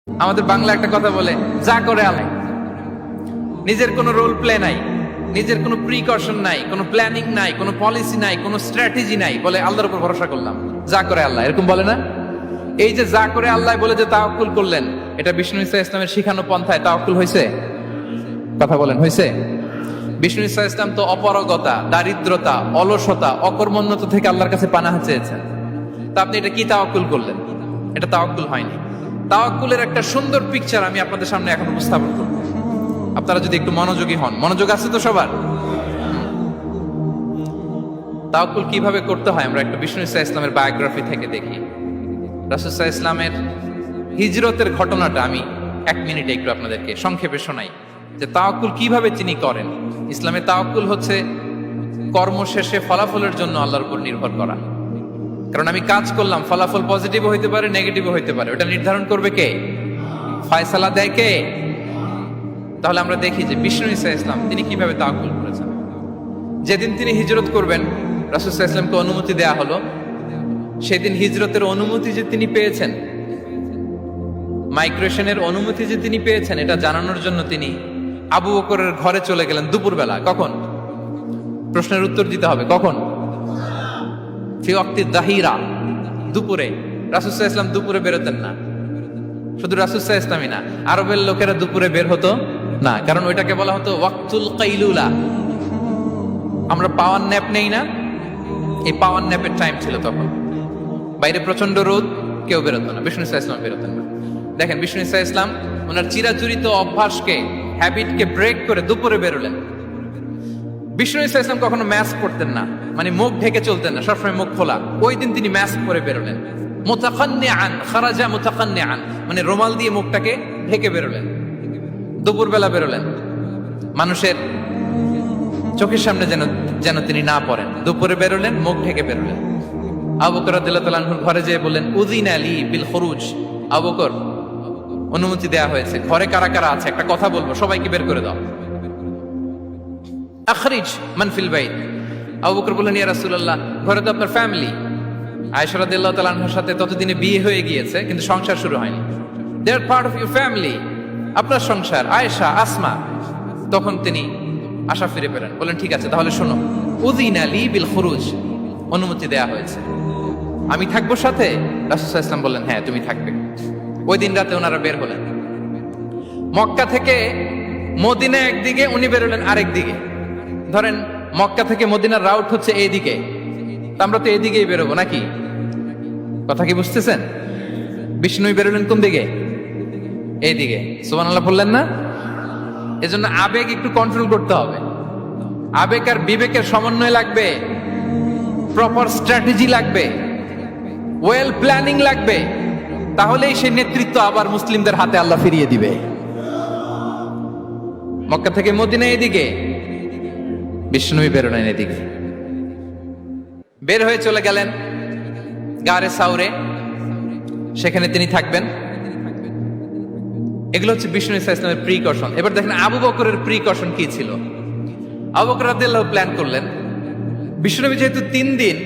আমাদের বাংলা একটা কথা বলে, যা করে আল্লাহ। নিজের কোনো রোল প্লে নাই, নিজের কোনো প্রিকশন নাই, কোনো প্ল্যানিং নাই, কোনো পলিসি নাই, কোনো স্ট্র্যাটেজি নাই, বলে আল্লাহর উপর ভরসা করলাম, যা করে আল্লাহ। এরকম বলে না? এই যে যা করে আল্লাহ বলে যে তাওয়াক্কুল করলেন, এটা বিষ্ণু ইসা ইসলামের শিখানো পন্থায় তাওয়াক্কুল হয়েছে? কথা বলেন, হয়েছে? বিষ্ণু ইসা ইসলাম তো অপারগতা, দারিদ্রতা, অলসতা, অকর্মণ্যতা থেকে আল্লাহর কাছে পানাহ চেয়েছেন। তা আপনি এটা কি তাওয়াক্কুল করলেন? এটা তাওয়াক্কুল হয়নি। তাওয়াক্কুলের একটা সুন্দর পিকচার আমি আপনাদের সামনে এখন উপস্থাপন করব, আপনারা যদি একটু মনোযোগী হন। মনোযোগ আছে তো সবার? তাওয়াক্কুল কিভাবে করতে হয় আমরা একটু বিষ্ণু ইসা ইসলামের বায়োগ্রাফি থেকে দেখি। রাসূল সাল্লাল্লাহু আলাইহি ইসলামের হিজরতের ঘটনাটা আমি 1 মিনিটে একটু আপনাদেরকে সংক্ষেপে শোনাই, যে তাওয়াক্কুল কিভাবে তিনি করেন। ইসলামে তাওয়াক্কুল হচ্ছে কর্ম শেষে ফলাফলের জন্য আল্লাহর উপর নির্ভর করা। কারণ আমি কাজ করলাম, ফলাফল পজিটিভও হইতে পারে, নেগেটিভও হইতে পারে, ওটা নির্ধারণ করবে কে? ফয়সালা দেয় কে? তাহলে আমরা দেখি যে বিষ্ণু ইসা ইসলাম তিনি কিভাবে তাওয়াক্কুল করেছেন। যেদিন তিনি হিজরত করবেন, রাসূল সাল্লাল্লাহু আলাইহি ওয়াসাল্লামকে অনুমতি দেয়া হলো, সেদিন হিজরতের অনুমতি যে তিনি পেয়েছেন, মাইগ্রেশনের অনুমতি যে তিনি পেয়েছেন, এটা জানানোর জন্য তিনি আবু বকরের ঘরে চলে গেলেন দুপুরবেলা। কখন? প্রশ্নের উত্তর দিতে হবে, কখন? ফি ওয়াক্তি যাহিরা, দুপুরে। রাসূল সাল্লাল্লাহু আলাইহি ওয়াসাল্লাম দুপুরে বেরোতেন না। শুধু রাসূল সাল্লাল্লাহু আলাইহি ওয়াসাল্লামই না, আরবের লোকেরা দুপুরে বের হতো না, কারণ ওইটাকে বলা হতো ওয়াক্তুল কাইলুলা। আমরা পাওয়ার ন্যাপ নেই না, এই পাওয়ার ন্যাপের টাইম ছিল তখন। বাইরে প্রচন্ড রোদ, কেউ বেরোতো না, বিষ্ণু ইসা ইসলাম বেরোতেন না। দেখেন বিষ্ণু ইসা ইসলাম ওনার চিরাচরিত অভ্যাসকে, হ্যাবিটকে ব্রেক করে দুপুরে বেরোলেন। বিষ্ণু ইসা ইসলাম কখনো মাস্ক পরতেন না, মানে মুখ ঢেকে চলতেন না, সবসময় মুখ খোলা। ওই দিন তিনি মাস্ক পরে বেরোলেন। মুতাকান্নিআন, খারাজা মুতাকান্নিআন, মানে রুমাল দিয়ে মুখটাকে ঢেকে বেরোলেন। দুপুরবেলা বেরোলেন, মানুষের চোখের সামনে যেন তিনি না পড়েন। দুপুরে বেরোলেন, মুখ ঢেকে বেরোলেন। আবু বকর রাদিয়াল্লাহু তাআলা আনহুর ঘরে যেয়ে বললেন, উযিনা লি বিল খুরুজ। আবু বকর, অনুমতি দেয়া হয়েছে, ঘরে কারা কারা আছে একটা কথা বলবো, সবাইকে বের করে দাও। আখরিজ মান ফিল বাইত। আবু বকর বললেন, ইয়া রাসূলুল্লাহ, ঘরে তো আপনার ফ্যামিলি। আয়েশা রাদিয়াল্লাহু তাআলা আনহার সাথে ততদিনে বিয়ে হয়ে গিয়েছে, কিন্তু সংসার শুরু হয়নি। দে আর পার্ট অফ ইউর ফ্যামিলি, আপনার সংসার, আয়েশা, আসমা। তখন তিনি আশা ফিরে পেলেন, বললেন ঠিক আছে তাহলে শোনো, উযিনা লি বিল খুরুজ, অনুমতি দেয়া হয়েছে, আমি থাকবো সাথে? রাসূল সাল্লাল্লাহু আলাইহি ওয়াসাল্লাম বললেন, হ্যাঁ তুমি থাকবে। ওই দিন রাতে ওনারা বের হলেন। মক্কা থেকে মদিনা একদিকে, উনি বেরোলেন আরেক দিকে। ধরেন মক্কা থেকে মদিনার রাউট হচ্ছে এইদিকে, আমরা তো এইদিকেই বেরোবো নাকি? কথা কি বুঝতেছেন? বিষ্ণু বেরোলেন কোন দিকে? এইদিকে। সুবহানাল্লাহ বললেন না? এজন্য আবেগ একটু কন্ট্রোল করতে হবে। আবেগ আর বিবেকের সমন্বয় লাগবে, প্রপার স্ট্র্যাটেজি লাগবে, ওয়েল প্ল্যানিং লাগবে, তাহলেই সেই নেতৃত্ব আবার মুসলিমদের হাতে আল্লাহ ফিরিয়ে দিবে। মক্কা থেকে মদিনা এদিকে, বিষ্ণুই বেরোলেন এদিকে। বের হয়ে চলে গেলেন গারে সাউরে, সেখানে তিনি থাকবেন। এগুলো হচ্ছে বিষ্ণু ইসা ইসলামের প্রিকশন। এবার দেখেন আবু বকরের প্রিকশন কি ছিল। আবু বকর রাদিয়াল্লাহু প্ল্যান করলেন, বিষ্ণুনবী যেহেতু 3 দিন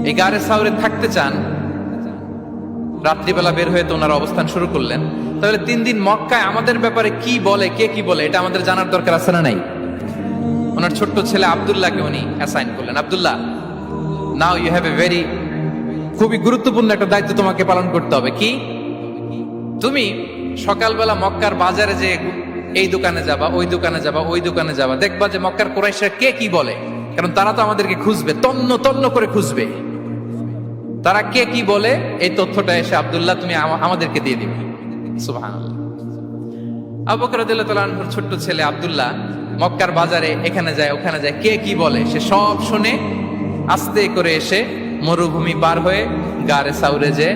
এই গারে সাউরে থাকতে চান, রাত্রিবেলা বের হয়ে তো ওনার অবস্থান শুরু করলেন, তাহলে 3 দিন মক্কায় আমাদের ব্যাপারে কি বলে, কে কি বলে, এটা আমাদের জানার দরকার আছে না নাই? ওনার ছোট্ট ছেলে আব্দুল্লাহকে উনি অ্যাসাইন করলেন। Abdullah, now you have a very, খুবই গুরুত্বপূর্ণ একটা দায়িত্ব তোমাকে পালন করতে হবে। কি? তুমি সকালবেলা মক্কার বাজারে যে এই দোকানে যাবা, ওই দোকানে যাবা, ওই দোকানে যাবা, দেখবা যে মক্কার কুরাইশরা কে কি বলে, কারণ তারা তো আমাদেরকে খুঁজবে, তন্ন তন্ন করে খুঁজবে। তারা কে কি বলে এই তথ্যটা এসে আব্দুল্লাহ তুমি আমাদেরকে দিয়ে দিবে। সুবহানাল্লাহ। আবু বকর রাদিয়াল্লাহু তাআলা আনহুর ছোট্ট ছেলে আব্দুল্লাহ মক্কার বাজারে এখানে যায় ওখানে যায়, কে কি বলে সে সব শুনে আস্তে করে এসে মরুভূমি পার হয়ে গারে সাউরে যে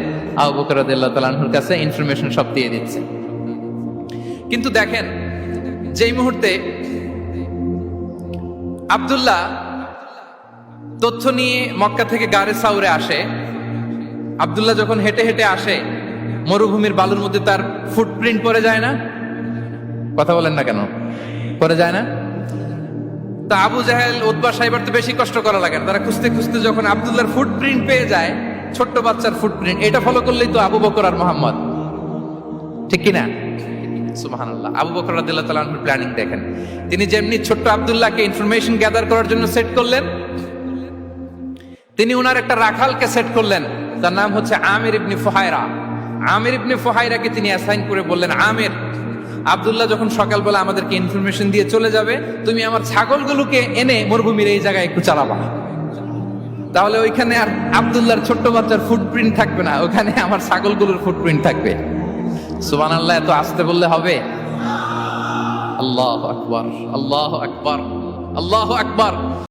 আবু বকর রাদিয়াল্লাহু তাআলা আনহুর কাছে ইনফরমেশন সব দিয়ে দিচ্ছে। কিন্তু দেখেন, যেই মুহূর্তে আব্দুল্লাহ তথ্য নিয়ে মক্কা থেকে গারে সাউরে আসে, আব্দুল্লাহ যখন হেঁটে হেঁটে আসে, মরুভূমির বালুর মধ্যে তার ফুটপ্রিন্ট পড়ে যায় না? কথা বলেন না কেন? পড়ে যায় না? তা আবু জাহেল, উতবা সাইবার তো বেশি কষ্ট করা লাগে না, তারা খুঁজতে খুঁজতে যখন আব্দুল্লাহর ফুটপ্রিন্ট পেয়ে যায়, ছোট্ট বাচ্চার ফুটপ্রিন্ট, এটা ফলো করলেই তো আবু বকর আর মুহাম্মদ। ঠিক কিনা? সুবহানাল্লাহ। আবু বকর রাদিয়াল্লাহু তাআলা আনহুর প্ল্যানিং দেখেন। তিনি যেমনি ছোট্ট আব্দুল্লাহকে ইনফরমেশন গ্যাদার করার জন্য সেট করলেন, তিনি উনার একটা রাখালকে সেট করলেন, তার নাম হচ্ছে আমির ইবনে ফুহায়রা। আমির ইবনে ফুহায়রাকে তিনি অ্যাসাইন করে বললেন, আমির, আব্দুল্লাহ যখন সকালবেলা আমাদেরকে ইনফরমেশন দিয়ে চলে যাবে, তুমি আমার ছাগলগুলোকে এনে মরুভূমির এই জায়গায় একটু চালাবা। তাহলে ওইখানে আর আব্দুল্লাহর ছোট্ট বাচ্চার ফুটপ্রিন্ট থাকবে না, ওখানে আমার ছাগলগুলোর ফুটপ্রিন্ট থাকবে। সুবহানাল্লাহ, এত আসতে বললে হবে? আল্লাহু আকবার, আল্লাহু আকবার, আল্লাহু আকবার।